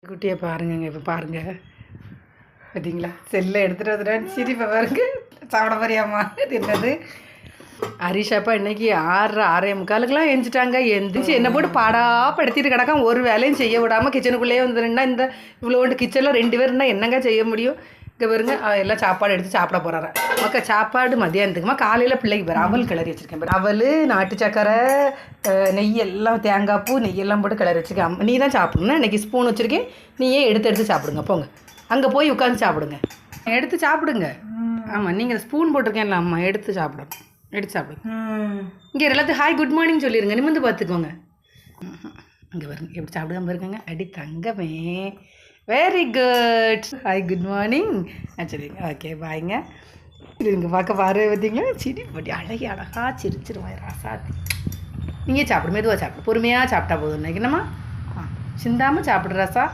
குட்டியை பாருங்கங்க. இப்போ பாருங்க பார்த்தீங்களா, செல்லை எடுத்துகிட்டு வந்துட்டேன். சரி இப்போ பாருங்க சாப்பிட போறியாம்மா. இது என்னது ஹரிஷாப்பா இன்னைக்கு 6:45 எழுந்துட்டாங்க. எந்திரிச்சு என்ன போட்டு படுத்திட்டு கிடக்கான். ஒரு வேலையும் செய்ய விடாமல் கிச்சனுக்குள்ளேயே வந்துருன்னா இந்த இவ்வளோண்டு கிச்சனில் 2 பேர் இருந்தால் என்னங்க செய்ய முடியும். இங்கே பாருங்க எல்லாம் சாப்பாடு எடுத்து சாப்பிட போகிறாரு. மக்கள் சாப்பாடு மதியானத்துக்குமா காலையில் பிள்ளைக்கு பாரு அவல் கிளறி வச்சுருக்கேன். பாரு அவல், நாட்டு சக்கரை, நெய் எல்லாம், தேங்காய் பூ, நெய்யெல்லாம் போட்டு கிளறி வச்சுருக்கேன். நீ தான் சாப்பிடணும். இன்றைக்கி ஸ்பூன் வச்சுருக்கேன். நீயே எடுத்து சாப்பிடுங்க. போங்க அங்கே போய் உட்காந்து சாப்பிடுங்க. எடுத்து சாப்பிடுங்க. ஆமாம், நீங்கள் ஸ்பூன் போட்டிருக்கேன்ல அம்மா, எடுத்து சாப்பிடணும். எடுத்து சாப்பிடுங்க. இங்கே எல்லாத்தையும் ஹாய் குட் மார்னிங் சொல்லிடுங்க. நிமிர்ந்து பார்த்துக்கோங்க. இங்கே பாருங்க எப்படி சாப்பிடாம இருக்காங்க. அடி தங்கமே, very good. Hi good morning சரிங்க. ஓகே பாய்ங்க. இங்கே பார்க்க பாரு பார்த்தீங்களா, சிரி பட்டி அழகா சிரிச்சிருவாய் ராசாத்தி. நீங்கள் சாப்பிடு, மெதுவாக சாப்பிடு, பொறுமையாக சாப்பிட்டா போதும். என்னம்மா சிந்தாமல் சாப்பிடு ராசா.